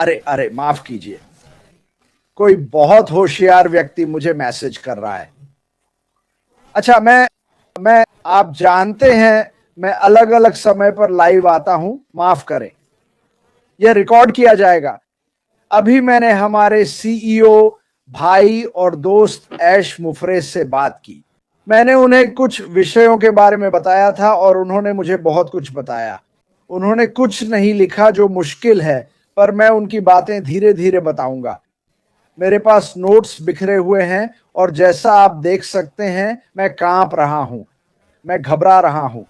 अरे अरे माफ कीजिए, कोई बहुत होशियार व्यक्ति मुझे मैसेज कर रहा है। अच्छा, मैं आप जानते हैं मैं अलग अलग समय पर लाइव आता हूं, माफ करें। यह रिकॉर्ड किया जाएगा। अभी मैंने हमारे सीईओ भाई और दोस्त ऐश मुफरेज से बात की। मैंने उन्हें कुछ विषयों के बारे में बताया था और उन्होंने मुझे बहुत कुछ बताया। उन्होंने कुछ नहीं लिखा जो मुश्किल है, पर मैं उनकी बातें धीरे धीरे बताऊंगा। मेरे पास नोट्स बिखरे हुए हैं और जैसा आप देख सकते हैं मैं कांप रहा हूं, मैं घबरा रहा हूं।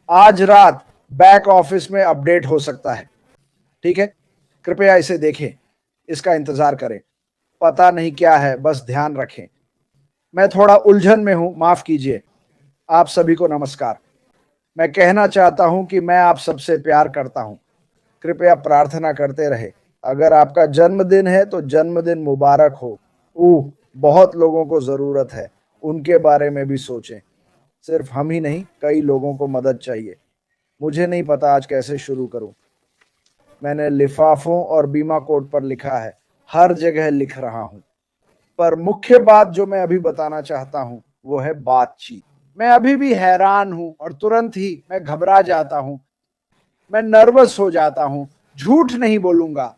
आज रात बैक ऑफिस में अपडेट हो सकता है। ठीक है, कृपया इसे देखें, इसका इंतजार करें। पता नहीं क्या है, बस ध्यान रखें। मैं थोड़ा उलझन में हूं, माफ कीजिए। आप सभी को नमस्कार। मैं कहना चाहता हूं कि मैं आप सबसे प्यार करता हूं। कृपया प्रार्थना करते रहे। अगर आपका जन्मदिन है तो जन्मदिन मुबारक हो। बहुत लोगों को जरूरत है, उनके बारे में भी सोचें। सिर्फ हम ही नहीं, कई लोगों को मदद चाहिए। मुझे नहीं पता आज कैसे शुरू करूं। मैंने लिफाफों और बीमा कोड पर लिखा है, हर जगह लिख रहा हूं। पर मुख्य बात जो मैं अभी बताना चाहता हूं वो है बातचीत। मैं अभी भी हैरान हूं और तुरंत ही मैं घबरा जाता हूं। मैं नर्वस हो जाता हूं। झूठ नहीं बोलूंगा,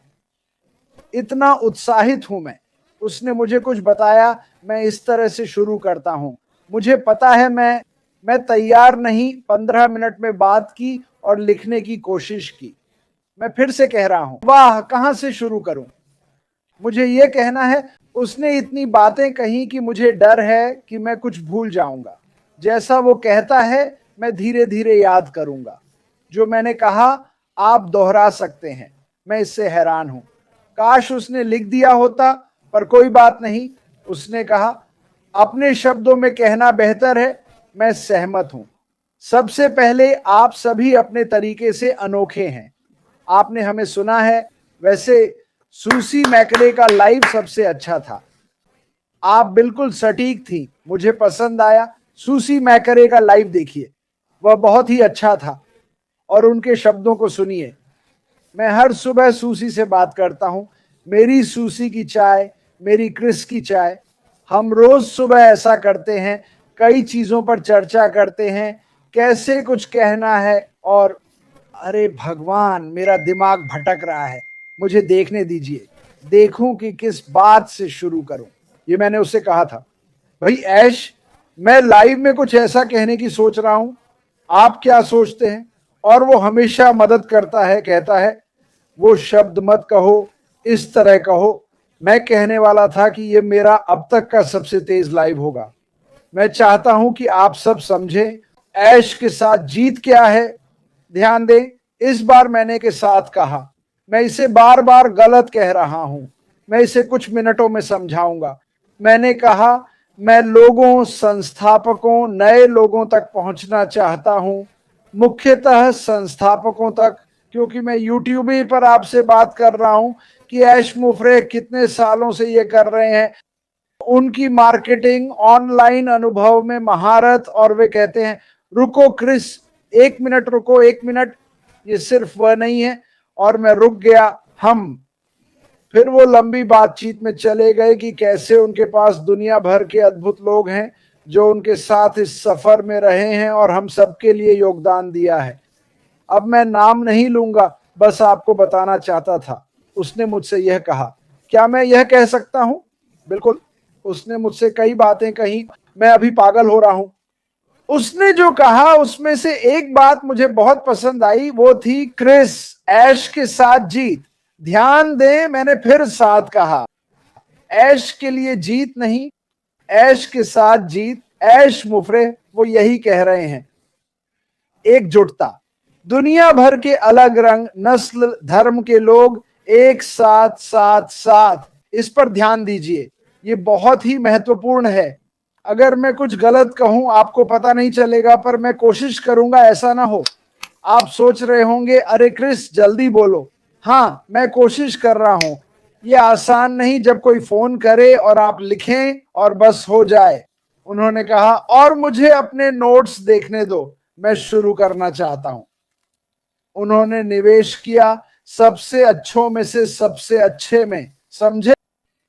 इतना उत्साहित हूं मैं। उसने मुझे कुछ बताया, मैं इस तरह से शुरू करता हूं। मुझे पता है मैं तैयार नहीं। 15 मिनट में बात की और लिखने की कोशिश की। मैं फिर से कह रहा हूं, वाह, कहां से शुरू करूं। मुझे यह कहना है, उसने इतनी बातें कही कि मुझे डर है कि मैं कुछ भूल जाऊंगा। जैसा वो कहता है मैं धीरे धीरे याद करूंगा। जो मैंने कहा आप दोहरा सकते हैं। मैं इससे हैरान हूं। काश उसने लिख दिया होता, पर कोई बात नहीं। उसने कहा अपने शब्दों में कहना बेहतर है। मैं सहमत हूं। सबसे पहले आप सभी अपने तरीके से अनोखे हैं। आपने हमें सुना है। वैसे सूसी मैकले का लाइव सबसे अच्छा था। आप बिल्कुल सटीक थी, मुझे पसंद आया। सूसी मैकरे का लाइव देखिए, वह बहुत ही अच्छा था। और उनके शब्दों को सुनिए। मैं हर सुबह सूसी से बात करता हूं। मेरी सूसी की चाय, मेरी क्रिस की चाय। हम रोज सुबह ऐसा करते हैं, कई चीजों पर चर्चा करते हैं, कैसे कुछ कहना है। और अरे भगवान, मेरा दिमाग भटक रहा है। मुझे देखने दीजिए, देखूं कि किस बात से शुरू करूं। ये मैंने उससे कहा था। भाई ऐश, मैं लाइव में कुछ ऐसा कहने की सोच रहा हूं, आप क्या सोचते हैं। और वो हमेशा मदद करता है, कहता है वो शब्द मत कहो, इस तरह कहो। मैं कहने वाला था कि ये मेरा अब तक का सबसे तेज लाइव होगा। मैं चाहता हूं कि आप सब समझें ऐश के साथ जीत क्या है। ध्यान दें, इस बार मैंने के साथ कहा। मैं इसे बार बार गलत कह रहा हूं। मैं इसे कुछ मिनटों में समझाऊंगा। मैंने कहा मैं लोगों, संस्थापकों, नए लोगों तक पहुंचना चाहता हूं। मुख्यतः संस्थापकों तक, क्योंकि मैं यूट्यूब ही पर आपसे बात कर रहा हूं कि ऐश मुफरे कितने सालों से ये कर रहे हैं। उनकी मार्केटिंग, ऑनलाइन अनुभव में महारत। और वे कहते हैं रुको क्रिस, 1 मिनट रुको, 1 मिनट। ये सिर्फ वह नहीं है। और मैं रुक गया। हम फिर वो लंबी बातचीत में चले गए कि कैसे उनके पास दुनिया भर के अद्भुत लोग हैं जो उनके साथ इस सफर में रहे हैं और हम सबके लिए योगदान दिया है। अब मैं नाम नहीं लूंगा, बस आपको बताना चाहता था। उसने मुझसे यह कहा, क्या मैं यह कह सकता हूं। बिल्कुल। उसने मुझसे कई बातें कही। मैं अभी पागल हो रहा हूं। उसने जो कहा उसमें से एक बात मुझे बहुत पसंद आई, वो थी क्रिस, ऐश के साथ जीत। ध्यान दें, मैंने फिर साथ कहा, ऐश के लिए जीत नहीं, ऐश के साथ जीत। ऐश मुफरे वो यही कह रहे हैं, एकजुटता। दुनिया भर के अलग रंग, नस्ल, धर्म के लोग एक साथ साथ साथ। इस पर ध्यान दीजिए, ये बहुत ही महत्वपूर्ण है। अगर मैं कुछ गलत कहूं आपको पता नहीं चलेगा, पर मैं कोशिश करूंगा ऐसा ना हो। आप सोच रहे होंगे अरे क्रिस जल्दी बोलो। हाँ, मैं कोशिश कर रहा हूं। ये आसान नहीं जब कोई फोन करे और आप लिखें और बस हो जाए। उन्होंने कहा और मुझे अपने नोट्स देखने दो, मैं शुरू करना चाहता हूं। उन्होंने निवेश किया, सबसे अच्छों में से सबसे अच्छे में, समझे?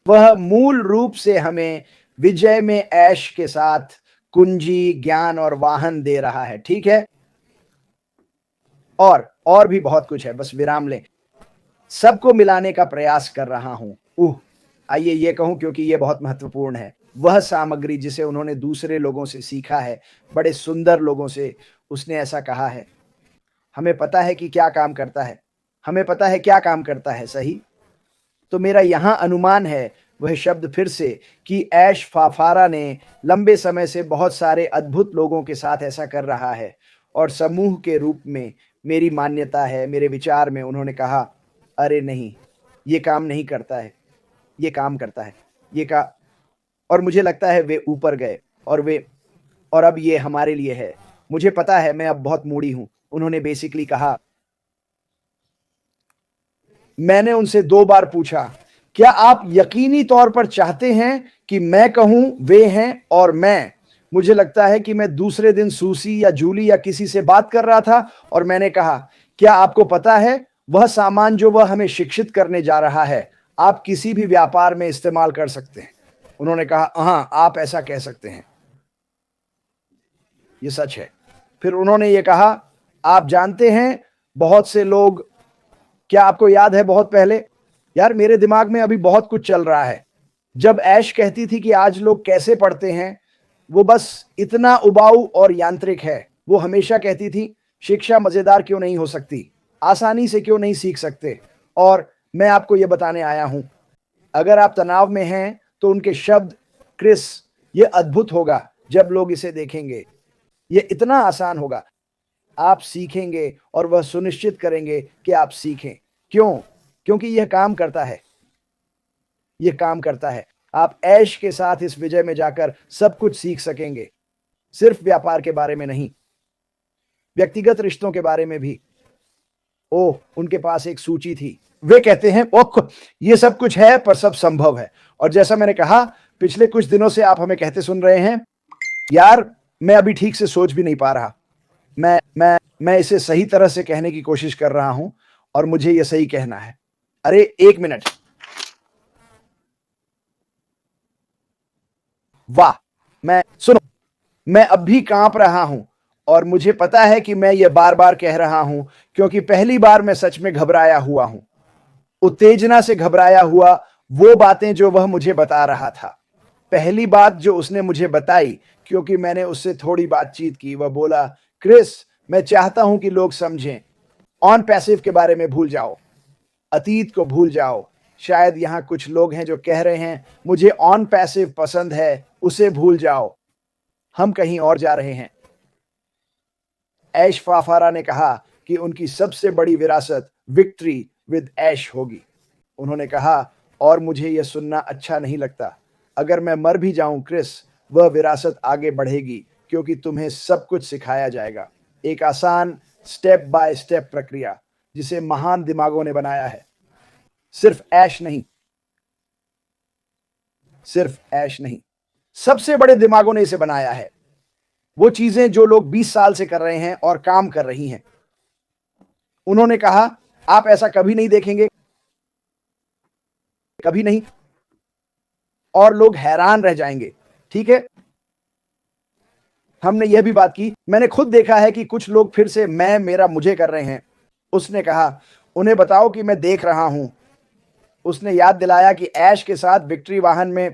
वह मूल रूप से हमें विजय में ऐश के साथ कुंजी, ज्ञान और वाहन दे रहा है, ठीक है? और भी बहुत कुछ है, बस विराम लें। सबको मिलाने का प्रयास कर रहा हूं। आइए ये कहूं क्योंकि ये बहुत महत्वपूर्ण है। वह सामग्री जिसे उन्होंने दूसरे लोगों से सीखा है, बड़े सुंदर लोगों से, उसने ऐसा कहा है। हमें पता है कि क्या काम करता है। हमें पता है क्या काम करता है, सही? तो मेरा यहां अनुमान है वह शब्द फिर से कि ऐश फाफारा ने लंबे समय से बहुत सारे अद्भुत लोगों के साथ ऐसा कर रहा है और समूह के रूप में मेरी मान्यता है, मेरे विचार में उन्होंने कहा, अरे नहीं, ये काम नहीं करता है, ये काम करता है, ये का और मुझे लगता है वे ऊपर गए और अब ये हमारे लिए है। मुझे पता है मैं अब बहुत मूडी हूं। उन्होंने बेसिकली कहा, मैंने उनसे 2 बार पूछा, क्या आप यकीनी तौर पर चाहते हैं कि मैं कहूं वे हैं और मैं? मुझे लगता है कि मैं दूसरे दिन सूसी या जूली या किसी से बात कर रहा था और मैंने कहा, क्या आपको पता है वह सामान जो वह हमें शिक्षित करने जा रहा है, आप किसी भी व्यापार में इस्तेमाल कर सकते हैं। उन्होंने कहा, हाँ, आप ऐसा कह सकते हैं। ये सच है। फिर उन्होंने ये कहा, आप जानते हैं बहुत से लोग, क्या आपको याद है बहुत पहले? यार मेरे दिमाग में अभी बहुत कुछ चल रहा है। जब ऐश कहती थी कि आज लोग कैसे पढ़ते हैं, वो बस इतना उबाऊ और यांत्रिक है। वो हमेशा कहती थी, शिक्षा मजेदार क्यों नहीं हो सकती, आसानी से क्यों नहीं सीख सकते? और मैं आपको ये बताने आया हूं, अगर आप तनाव में हैं तो उनके शब्द, क्रिस, ये अद्भुत होगा जब लोग इसे देखेंगे। ये इतना आसान होगा। आप सीखेंगे और वह सुनिश्चित करेंगे कि आप सीखें। क्यों? क्योंकि यह काम करता है। यह काम करता है। आप ऐश के साथ इस विजय में जाकर सब कुछ सीख सकेंगे, सिर्फ व्यापार के बारे में नहीं, व्यक्तिगत रिश्तों के बारे में भी। ओह, उनके पास एक सूची थी। वे कहते हैं, ओह, ये सब कुछ है पर सब संभव है। और जैसा मैंने कहा, पिछले कुछ दिनों से आप हमें कहते सुन रहे हैं, यार मैं अभी ठीक से सोच भी नहीं पा रहा। मैं इसे सही तरह से कहने की कोशिश कर रहा हूं और मुझे यह सही कहना है। अरे 1 मिनट। वाह, सुनो, मैं अब भी कांप रहा हूं और मुझे पता है कि मैं यह बार-बार कह रहा हूं क्योंकि पहली बार मैं सच में घबराया हुआ हूं। उत्तेजना से घबराया हुआ, वो बातें जो वह मुझे बता रहा था। पहली बात जो उसने मुझे बताई, क्योंकि मैंने उससे थोड़ी बातचीत की, वह बोला, क्रिस, मैं चाहता हूं कि लोग समझें, ऑन पैसिव के बारे में भूल जाओ, अतीत को भूल जाओ। शायद यहां कुछ लोग हैं जो कह रहे हैं, मुझे ऑन पैसिव पसंद है, उसे भूल जाओ, हम कहीं और जा रहे हैं। ऐश फाफारा ने कहा कि उनकी सबसे बड़ी विरासत विक्ट्री विद ऐश होगी। उन्होंने कहा, और मुझे यह सुनना अच्छा नहीं लगता, अगर मैं मर भी जाऊं क्रिस, वह विरासत आगे बढ़ेगी क्योंकि तुम्हें सब कुछ सिखाया जाएगा। एक आसान स्टेप बाय स्टेप प्रक्रिया जिसे महान दिमागों ने बनाया है। सिर्फ ऐश नहीं, सिर्फ ऐश नहीं, सबसे बड़े दिमागों ने इसे बनाया है। वो चीजें जो लोग 20 साल से कर रहे हैं और काम कर रही हैं। उन्होंने कहा, आप ऐसा कभी नहीं देखेंगे, कभी नहीं, और लोग हैरान रह जाएंगे, ठीक है? हमने यह भी बात की, मैंने खुद देखा है कि कुछ लोग फिर से मैं, मेरा, मुझे कर रहे हैं। उसने कहा, उन्हें बताओ कि मैं देख रहा हूं। उसने याद दिलाया कि ऐश के साथ विक्ट्री वाहन में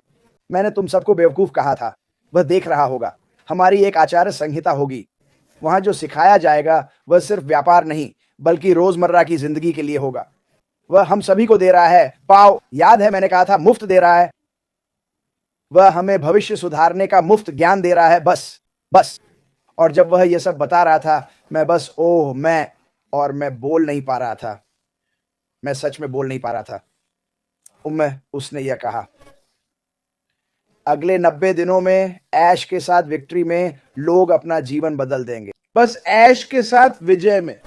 मैंने तुम सबको बेवकूफ कहा था। वह देख रहा होगा। हमारी एक आचार्य संहिता होगी। वहां जो सिखाया जाएगा वह सिर्फ व्यापार नहीं, बल्कि रोजमर्रा की जिंदगी के लिए होगा। वह हम सभी को दे रहा है। पाओ, याद है मैंने कहा था मुफ्त दे रहा है। वह हमें भविष्य सुधारने का मुफ्त ज्ञान दे रहा है, बस। और जब वह यह सब बता रहा था, मैं बस मैं बोल नहीं पा रहा था। मैं सच में बोल नहीं पा रहा था। उसने यह कहा, अगले 90 दिनों में ऐश के साथ विक्ट्री में लोग अपना जीवन बदल देंगे। बस ऐश के साथ विजय में।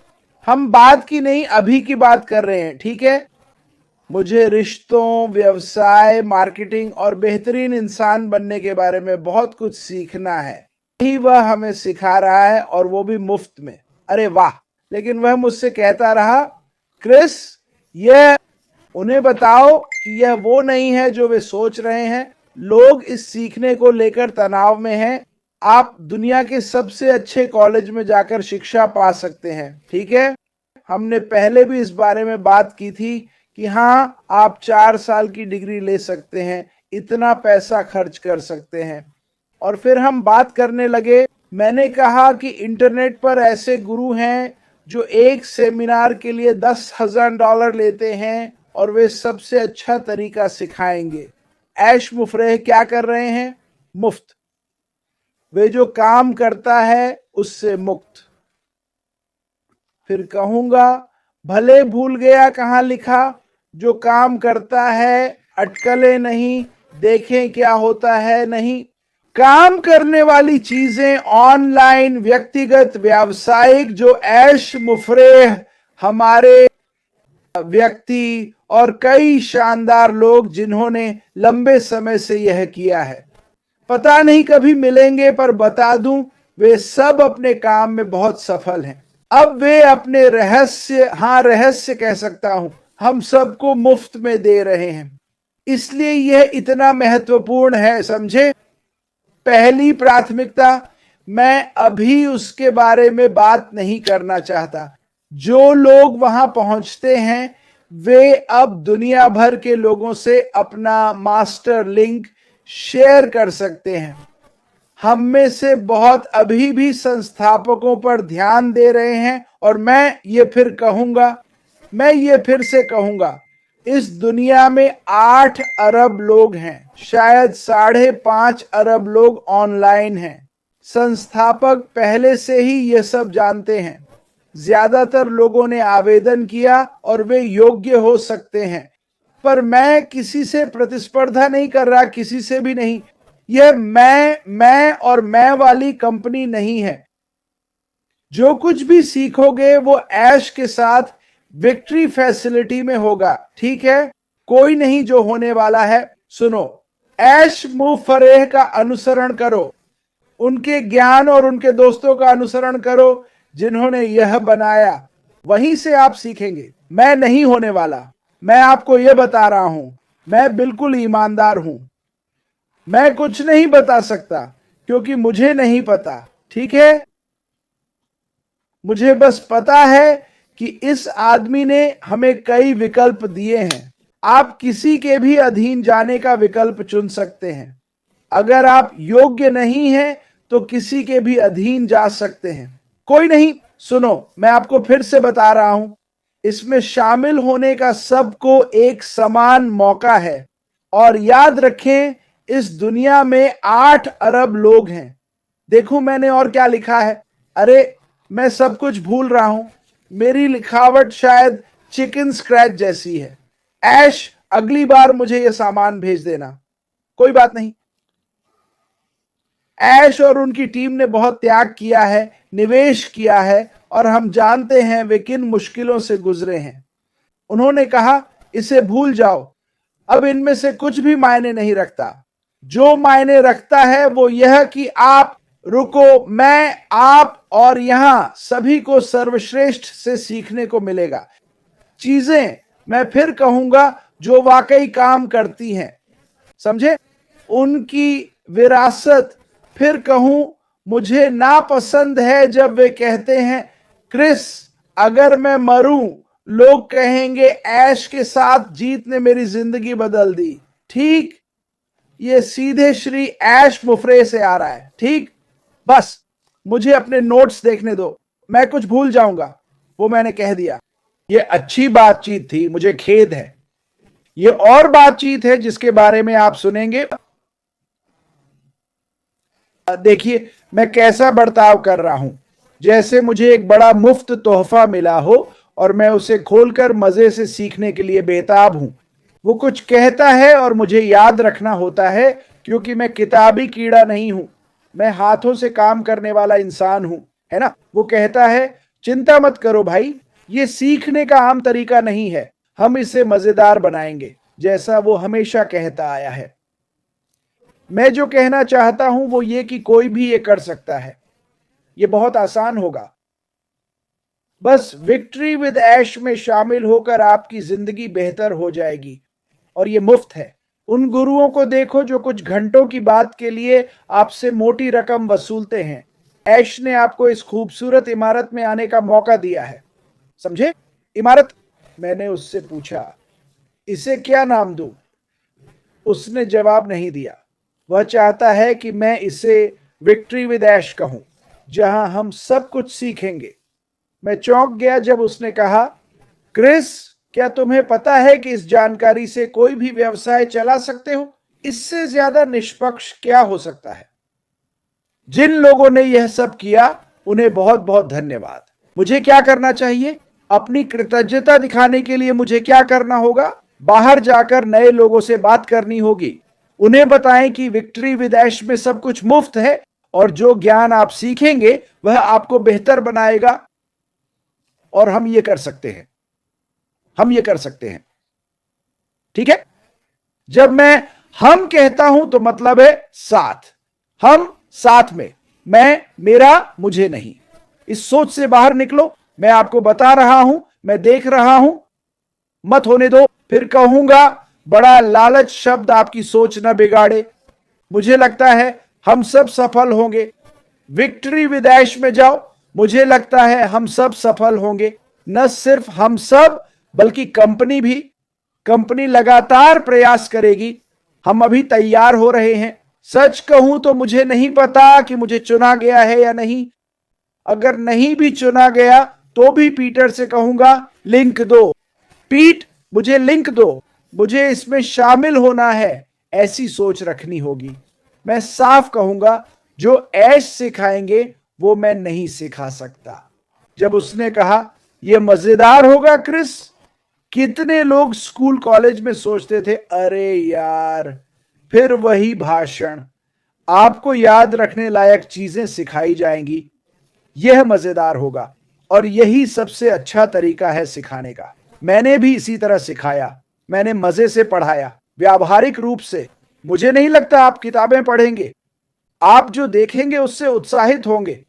हम बाद की नहीं, अभी की बात कर रहे हैं, ठीक है? मुझे रिश्तों, व्यवसाय, मार्केटिंग और बेहतरीन इंसान बनने के बारे में बहुत कुछ सीखना है। यही वह हमें सिखा रहा है और वो भी मुफ्त में। अरे वाह! लेकिन वह मुझसे कहता रहा, क्रिस, यह उन्हें बताओ कि यह वो नहीं है जो वे सोच रहे हैं। लोग इस सीखने को लेकर तनाव में हैं। आप दुनिया के सबसे अच्छे कॉलेज में जाकर शिक्षा पा सकते हैं, ठीक है। हमने पहले भी इस बारे में बात की थी कि हाँ, आप 4 साल की डिग्री ले सकते हैं, इतना पैसा खर्च कर सकते हैं। और फिर हम बात करने लगे। मैंने कहा कि इंटरनेट पर ऐसे गुरु हैं जो एक सेमिनार के लिए $10,000 लेते हैं और वे सबसे अच्छा तरीका सिखाएंगे। ऐश मुफरेह क्या कर रहे हैं? मुफ्त। वे जो काम करता है उससे मुक्त। फिर कहूंगा, भले भूल गया कहां लिखा, जो काम करता है अटकलें नहीं, देखें क्या होता है नहीं। काम करने वाली चीजें ऑनलाइन, व्यक्तिगत, व्यावसायिक, जो ऐश मुफरेह हमारे व्यक्ति और कई शानदार लोग जिन्होंने लंबे समय से यह किया है, पता नहीं कभी मिलेंगे, पर बता दूं, वे सब अपने काम में बहुत सफल हैं। अब वे अपने रहस्य, हाँ रहस्य कह सकता हूं, हम सबको मुफ्त में दे रहे हैं। इसलिए यह इतना महत्वपूर्ण है, समझे। पहली प्राथमिकता, मैं अभी उसके बारे में बात नहीं करना चाहता। जो लोग वहां पहुंचते हैं वे अब दुनिया भर के लोगों से अपना मास्टर लिंक शेयर कर सकते हैं। हम में से बहुत अभी भी संस्थापकों पर ध्यान दे रहे हैं। और मैं ये फिर से कहूंगा, इस दुनिया में 8 अरब लोग हैं, शायद 5.5 अरब लोग ऑनलाइन हैं। संस्थापक पहले से ही ये सब जानते हैं। ज्यादातर लोगों ने आवेदन किया और वे योग्य हो सकते हैं। पर मैं किसी से प्रतिस्पर्धा नहीं कर रहा, किसी से भी नहीं। यह मैं और मैं वाली कंपनी नहीं है। जो कुछ भी सीखोगे वो ऐश के साथ विक्ट्री फैसिलिटी में होगा, ठीक है। कोई नहीं जो होने वाला है। सुनो, ऐश मुफरेह का अनुसरण करो, उनके ज्ञान और उनके दोस्तों का अनुसरण करो जिन्होंने यह बनाया। वहीं से आप सीखेंगे। मैं नहीं होने वाला, मैं आपको यह बता रहा हूं। मैं बिल्कुल ईमानदार हूं। मैं कुछ नहीं बता सकता क्योंकि मुझे नहीं पता, ठीक है। मुझे बस पता है कि इस आदमी ने हमें कई विकल्प दिए हैं। आप किसी के भी अधीन जाने का विकल्प चुन सकते हैं। अगर आप योग्य नहीं हैं तो किसी के भी अधीन जा सकते हैं। कोई नहीं, सुनो, मैं आपको फिर से बता रहा हूं, इसमें शामिल होने का सबको एक समान मौका है। और याद रखें, इस दुनिया में 8 अरब लोग हैं। देखो मैंने और क्या लिखा है। अरे, मैं सब कुछ भूल रहा हूं। मेरी लिखावट शायद चिकन स्क्रैच जैसी है। ऐश, अगली बार मुझे यह सामान भेज देना। कोई बात नहीं। ऐश और उनकी टीम ने बहुत त्याग किया है, निवेश किया है, और हम जानते हैं वे किन मुश्किलों से गुजरे हैं। उन्होंने कहा, इसे भूल जाओ, अब इनमें से कुछ भी मायने नहीं रखता। जो मायने रखता है वो यह कि आप रुको, मैं, आप और यहां सभी को सर्वश्रेष्ठ से सीखने को मिलेगा। चीजें, मैं फिर कहूंगा, जो वाकई काम करती हैं, समझे। उनकी विरासत। फिर कहूं, मुझे नापसंद है जब वे कहते हैं, क्रिस, अगर मैं मरूं लोग कहेंगे ऐश के साथ जीत ने मेरी जिंदगी बदल दी। ठीक, ये सीधे श्री ऐश मुफरे से आ रहा है, ठीक। बस मुझे अपने नोट्स देखने दो, मैं कुछ भूल जाऊंगा। वो मैंने कह दिया। ये अच्छी बातचीत थी, मुझे खेद है। ये और बातचीत है जिसके बारे में आप सुनेंगे। देखिए मैं कैसा बर्ताव कर रहा हूं, जैसे मुझे एक बड़ा मुफ्त तोहफा मिला हो और मैं उसे खोलकर मजे से सीखने के लिए बेताब हूं। वो कुछ कहता है और मुझे याद रखना होता है, क्योंकि मैं किताबी कीड़ा नहीं हूं, मैं हाथों से काम करने वाला इंसान हूं, है ना। वो कहता है, चिंता मत करो भाई, ये सीखने का आम तरीका नहीं है, हम इसे मजेदार बनाएंगे, जैसा वो हमेशा कहता आया है। मैं जो कहना चाहता हूं वो ये कि कोई भी ये कर सकता है। ये बहुत आसान होगा। बस विक्ट्री विद ऐश में शामिल होकर आपकी जिंदगी बेहतर हो जाएगी, और ये मुफ्त है। उन गुरुओं को देखो जो कुछ घंटों की बात के लिए आपसे मोटी रकम वसूलते हैं। ऐश ने आपको इस खूबसूरत इमारत में आने का मौका दिया है, समझे? इमारत। मैंने उससे पूछा, इसे क्या नाम दूं? उसने जवाब नहीं दिया। वह चाहता है कि मैं इसे विक्ट्री विद ऐश कहूं, जहां हम सब कुछ सीखेंगे। मैं चौंक गया जब उसने कहा, क्रिस, क्या तुम्हें पता है कि इस जानकारी से कोई भी व्यवसाय चला सकते हो? इससे ज्यादा निष्पक्ष क्या हो सकता है? जिन लोगों ने यह सब किया उन्हें बहुत बहुत धन्यवाद। मुझे क्या करना चाहिए? अपनी कृतज्ञता दिखाने के लिए मुझे क्या करना होगा? बाहर जाकर नए लोगों से बात करनी होगी। उन्हें बताएं कि विक्ट्री विद ऐश में सब कुछ मुफ्त है, और जो ज्ञान आप सीखेंगे वह आपको बेहतर बनाएगा। और हम ये कर सकते हैं, हम ये कर सकते हैं। ठीक है? जब मैं हम कहता हूं तो मतलब है साथ। हम साथ में, मैं मेरा मुझे नहीं। इस सोच से बाहर निकलो। मैं आपको बता रहा हूं, मैं देख रहा हूं। मत होने दो। फिर कहूंगा, बड़ा लालच शब्द आपकी सोच न बिगाड़े। मुझे लगता है हम सब सफल होंगे। विक्ट्री विद ऐश में जाओ। मुझे लगता है हम सब सफल होंगे। न सिर्फ हम सब, बल्कि कंपनी भी। कंपनी लगातार प्रयास करेगी। हम अभी तैयार हो रहे हैं। सच कहूं तो मुझे नहीं पता कि मुझे चुना गया है या नहीं। अगर नहीं भी चुना गया तो भी पीटर से कहूंगा, लिंक दो। पीट, मुझे लिंक दो। मुझे इसमें शामिल होना है। ऐसी सोच रखनी होगी। मैं साफ कहूंगा, जो ऐश सिखाएंगे वो मैं नहीं सिखा सकता। जब उसने कहा, यह मजेदार होगा क्रिस, कितने लोग स्कूल कॉलेज में सोचते थे, अरे यार फिर वही भाषण, आपको याद रखने लायक चीजें सिखाई जाएंगी। यह मजेदार होगा, और यही सबसे अच्छा तरीका है सिखाने का। मैंने भी इसी तरह सिखाया। मैंने मजे से पढ़ाया, व्यावहारिक रूप से। मुझे नहीं लगता आप किताबें पढ़ेंगे। आप जो देखेंगे उससे उत्साहित होंगे।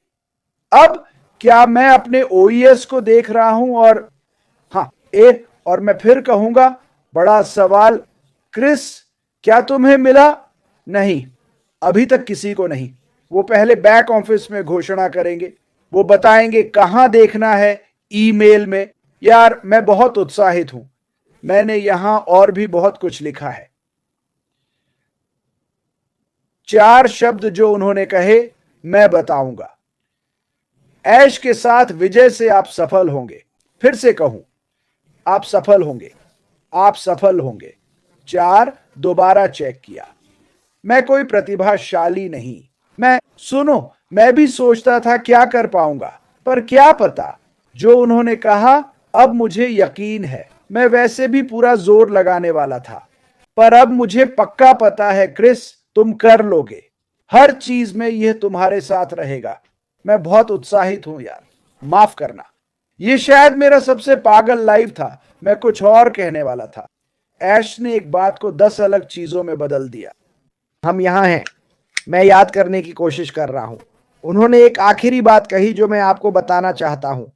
अब क्या मैं अपने ओईएस को देख रहा हूं, और हाँ, और मैं फिर कहूंगा, बड़ा सवाल, क्रिस, क्या तुम्हें मिला? नहीं, अभी तक किसी को नहीं। वो पहले बैक ऑफिस में घोषणा करेंगे। वो बताएंगे कहां देखना है, ईमेल में। यार मैं बहुत उत्साहित हूं। मैंने यहां और भी बहुत कुछ लिखा है। 4 शब्द जो उन्होंने कहे, मैं बताऊंगा। ऐश के साथ विजय से आप सफल होंगे। फिर से कहूं, आप सफल होंगे। आप सफल होंगे। 4 दोबारा चेक किया। मैं कोई प्रतिभाशाली नहीं। सुनो, मैं भी सोचता था क्या कर पाऊंगा, पर क्या पता। जो उन्होंने कहा, अब मुझे यकीन है। मैं वैसे भी पूरा जोर लगाने वाला था, पर अब मुझे पक्का पता है क्रिस, तुम कर लोगे। हर चीज में यह तुम्हारे साथ रहेगा। मैं बहुत उत्साहित हूं यार, माफ करना। यह शायद मेरा सबसे पागल लाइव था। मैं कुछ और कहने वाला था। ऐश ने एक बात को 10 अलग चीजों में बदल दिया। हम यहां हैं। मैं याद करने की कोशिश कर रहा हूं। उन्होंने एक आखिरी बात कही जो मैं आपको बताना चाहता हूं,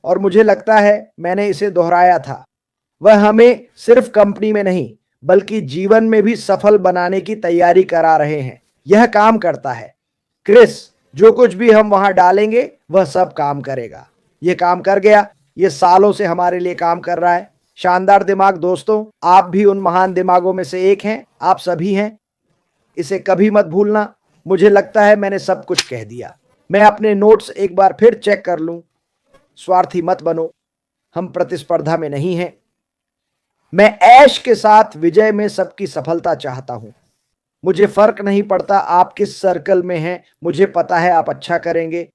और मुझे लगता है मैंने इसे दोहराया था। वह हमें सिर्फ कंपनी में नहीं, बल्कि जीवन में भी सफल बनाने की तैयारी करा रहे हैं। यह काम करता है क्रिस। जो कुछ भी हम वहां डालेंगे वह सब काम करेगा। यह काम कर गया। यह सालों से हमारे लिए काम कर रहा है। शानदार दिमाग दोस्तों, आप भी उन महान दिमागों में से एक हैं। आप सभी हैं। इसे कभी मत भूलना। मुझे लगता है मैंने सब कुछ कह दिया। मैं अपने नोट्स एक बार फिर चेक कर लूं। स्वार्थी मत बनो। हम प्रतिस्पर्धा में नहीं हैं। मैं ऐश के साथ विजय में सबकी सफलता चाहता हूं। मुझे फर्क नहीं पड़ता आप किस सर्कल में हैं। मुझे पता है आप अच्छा करेंगे।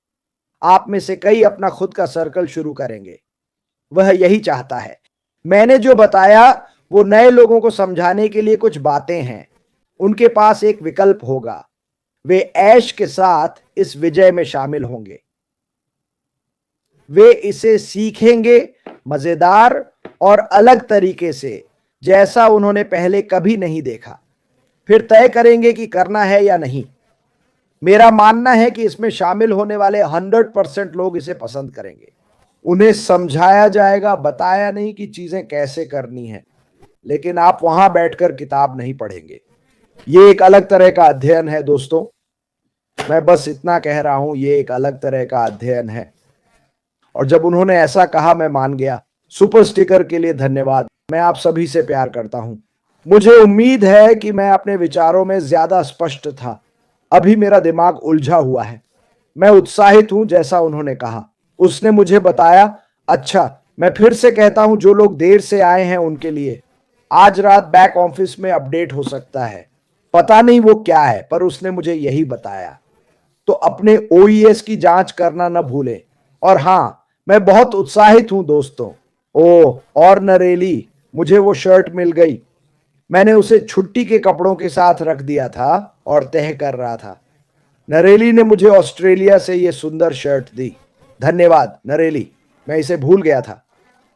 आप में से कई अपना खुद का सर्कल शुरू करेंगे। वह यही चाहता है। मैंने जो बताया वो नए लोगों को समझाने के लिए कुछ बातें हैं। उनके पास एक विकल्प होगा। वे ऐश के साथ इस विजय में शामिल होंगे। वे इसे सीखेंगे मजेदार और अलग तरीके से, जैसा उन्होंने पहले कभी नहीं देखा। फिर तय करेंगे कि करना है या नहीं। मेरा मानना है कि इसमें शामिल होने वाले 100% लोग इसे पसंद करेंगे। उन्हें समझाया जाएगा, बताया नहीं कि चीजें कैसे करनी है, लेकिन आप वहां बैठकर किताब नहीं पढ़ेंगे। ये एक अलग तरह का अध्ययन है दोस्तों। मैं बस इतना कह रहा हूं, ये एक अलग तरह का अध्ययन है। और जब उन्होंने ऐसा कहा मैं मान गया। सुपर स्टिकर के लिए धन्यवाद। मैं आप सभी से प्यार करता हूं। मुझे उम्मीद है कि मैं अपने विचारों में ज्यादा स्पष्ट था। अभी मेरा दिमाग उलझा हुआ है। मैं उत्साहित हूं जैसा उन्होंने कहा। उसने मुझे बताया, अच्छा मैं फिर से कहता हूं, जो लोग देर से आए हैं उनके लिए आज रात बैक ऑफिस में अपडेट हो सकता है। पता नहीं वो क्या है, पर उसने मुझे यही बताया। तो अपने ओईएस की जांच करना न भूलें। और हां, मैं बहुत उत्साहित हूं दोस्तों। ओ, और नरेली, मुझे वो शर्ट मिल गई। मैंने उसे छुट्टी के कपड़ों के साथ रख दिया था और तह कर रहा था। नरेली ने मुझे ऑस्ट्रेलिया से यह सुंदर शर्ट दी। धन्यवाद नरेली, मैं इसे भूल गया था।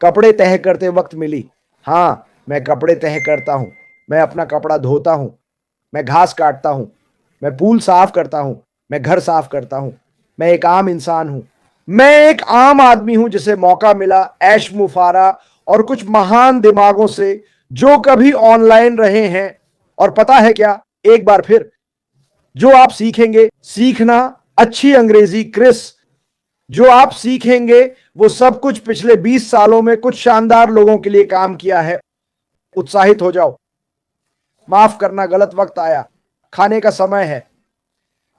कपड़े तह करते वक्त मिली। हां, मैं कपड़े तह करता हूं। मैं अपना कपड़ा धोता हूं। मैं घास काटता हूं। मैं पूल साफ करता हूं। मैं घर साफ करता हूं। मैं एक आम इंसान हूं। मैं एक आम आदमी हूं जिसे मौका मिला ऐश मुफारा और कुछ महान दिमागों से जो कभी ऑनलाइन रहे हैं। और पता है क्या, एक बार फिर जो आप सीखेंगे, सीखना अच्छी अंग्रेजी क्रिस, जो आप सीखेंगे वो सब कुछ पिछले 20 सालों में कुछ शानदार लोगों के लिए काम किया है। उत्साहित हो जाओ। माफ करना, गलत वक्त आया। खाने का समय है।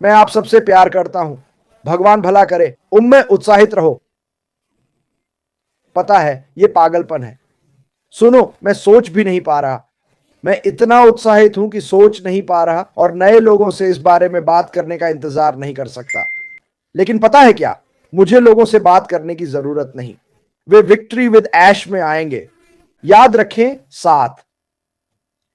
मैं आप सबसे प्यार करता हूं। भगवान भला करे। उनमें उत्साहित रहो। पता है यह पागलपन है। सुनो, मैं सोच भी नहीं पा रहा। मैं इतना उत्साहित हूं कि सोच नहीं पा रहा और नए लोगों से इस बारे में बात करने का इंतजार नहीं कर सकता। लेकिन पता है क्या, मुझे लोगों से बात करने की जरूरत नहीं। वे विक्ट्री विद ऐश में आएंगे। याद रखें, साथ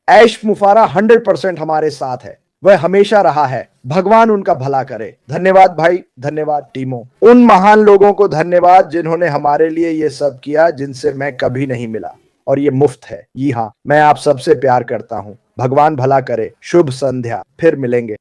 ऐश मुफारा 100% हमारे साथ है। वह हमेशा रहा है। भगवान उनका भला करे। धन्यवाद भाई, धन्यवाद टीमों। उन महान लोगों को धन्यवाद जिन्होंने हमारे लिए यह सब किया, जिनसे मैं कभी नहीं मिला। और ये मुफ्त है। जी हाँ, मैं आप सबसे प्यार करता हूं। भगवान भला करे। शुभ संध्या। फिर मिलेंगे।